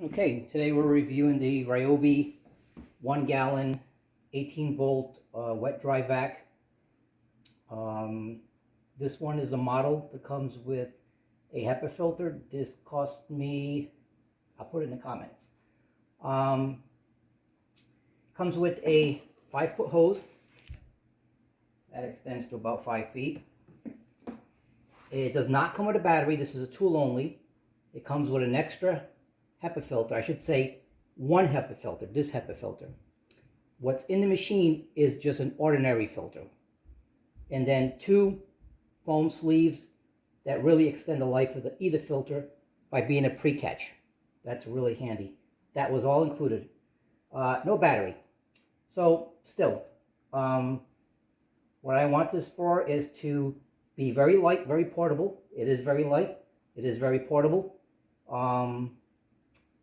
Okay, today we're reviewing the Ryobi 1 gallon 18 volt wet dry vac. This one is a model that comes with a HEPA filter. This cost me, I'll put it in the comments. Comes with a 5-foot hose that extends to about 5 feet. It does not come with a battery. This is a tool only. It comes with an extra HEPA filter. I should say one HEPA filter, this HEPA filter. What's in the machine is just an ordinary filter. And then 2 foam sleeves that really extend the life of either filter by being a pre-catch. That's really handy. That was all included. No battery. So still, what I want this for is to be very light, very portable. It is very light. It is very portable.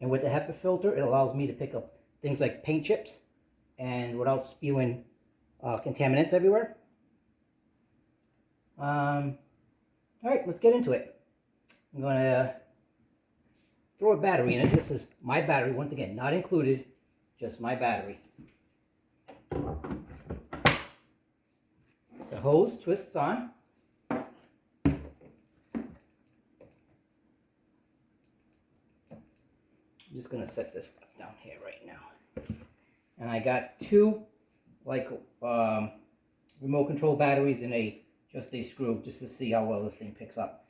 And with the HEPA filter, it allows me to pick up things like paint chips and without spewing contaminants everywhere. All right, let's get into it. I'm going to throw a battery in it. This is my battery, once again, not included, just my battery. The hose twists on. I'm just going to set this stuff down here right now. And I got 2 like remote control batteries and just a screw just to see how well this thing picks up.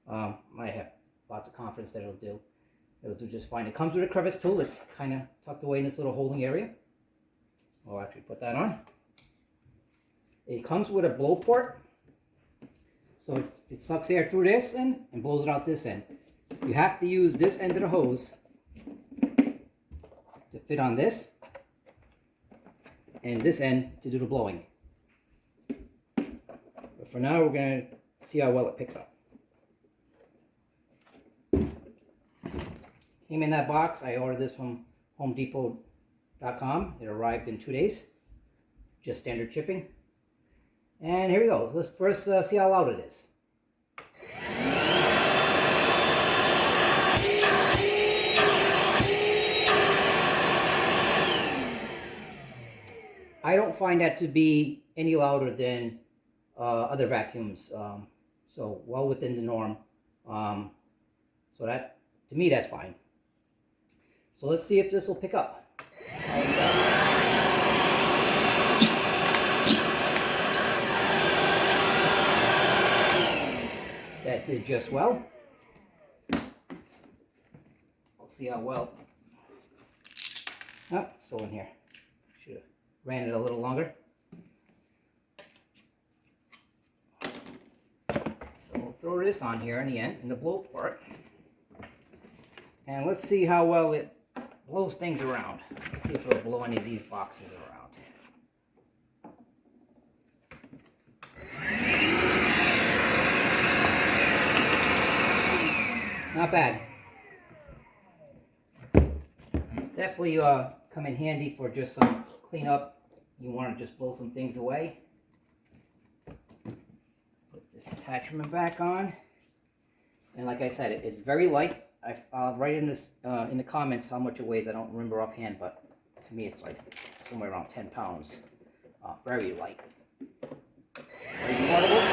I have lots of confidence that it'll do just fine. It comes with a crevice tool. It's kind of tucked away in this little holding area. I'll actually put that on. It comes with a blow port. So it sucks air through this end and blows it out this end. You have to use this end of the hose to fit on this and this end to do the blowing. But for now, we're going to see how well it picks up. Came in that box. I ordered this from HomeDepot.com. It arrived in 2 days. Just standard shipping. And here we go. Let's first see how loud it is. I don't find that to be any louder than other vacuums, so well within the norm. So that, to me, that's fine. So let's see if this will pick up. That did just well. We'll see how well. Oh, it's still in here. Should have ran it a little longer. So we'll throw this on here in the end, in the blow port. And let's see how well it blows things around. Let's see if it'll blow any of these boxes around. Not bad. Definitely come in handy for just some cleanup. You want to just blow some things away. Put this attachment back on. And like I said, it's very light. I'll write in this in the comments how much it weighs. I don't remember offhand, but to me it's like somewhere around 10 pounds. Very light. Very portable.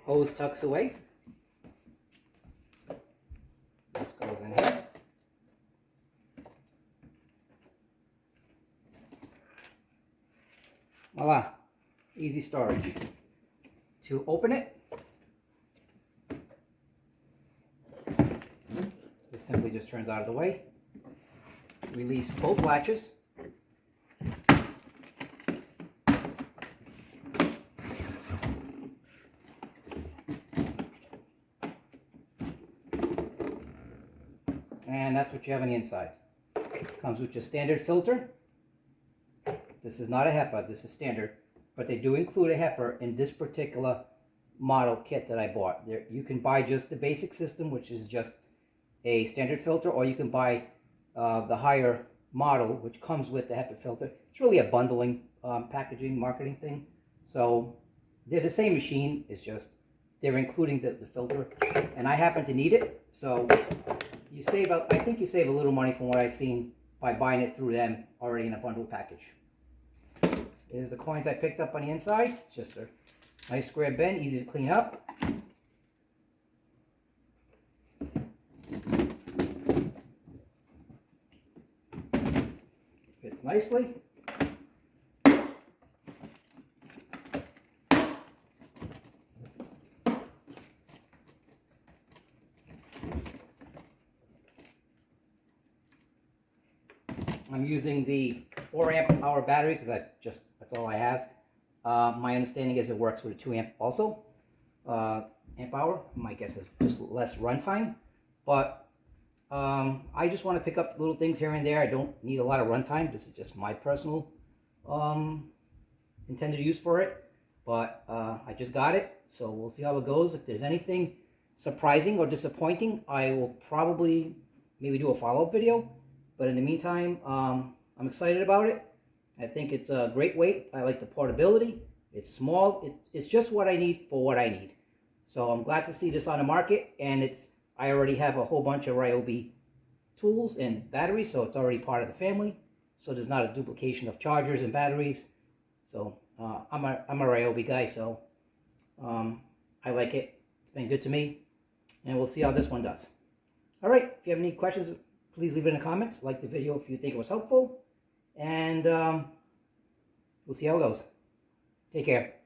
Hose tucks away. This goes in here. Voila, easy storage. To open it, this simply just turns out of the way. Release both latches. And that's what you have on the inside. Comes with your standard filter. This is not a HEPA, this is standard, but they do include a HEPA in this particular model kit that I bought. There, you can buy just the basic system, which is just a standard filter, or you can buy the higher model, which comes with the HEPA filter. It's really a bundling packaging marketing thing. So they're the same machine, it's just they're including the filter, and I happen to need it. So you save, I think you save a little money from what I've seen by buying it through them already in a bundled package. Here's the coins I picked up on the inside. It's just a nice square bin, easy to clean up. Fits nicely. I'm using the 4 amp hour battery because that's all I have. My understanding is it works with a 2 amp also. Amp hour, my guess is just less runtime. But I just want to pick up little things here and there. I don't need a lot of runtime. This is just my personal intended use for it. But I just got it, so we'll see how it goes. If there's anything surprising or disappointing, I will probably maybe do a follow-up video. But in the meantime, I'm excited about it. I think it's a great weight. I like the portability. It's small. It's just what I need for what I need. So I'm glad to see this on the market. And I already have a whole bunch of Ryobi tools and batteries, so it's already part of the family. So there's not a duplication of chargers and batteries. So I'm a Ryobi guy, so I like it. It's been good to me. And we'll see how this one does. All right, if you have any questions, please leave it in the comments. Like the video if you think it was helpful. And we'll see how it goes. Take care.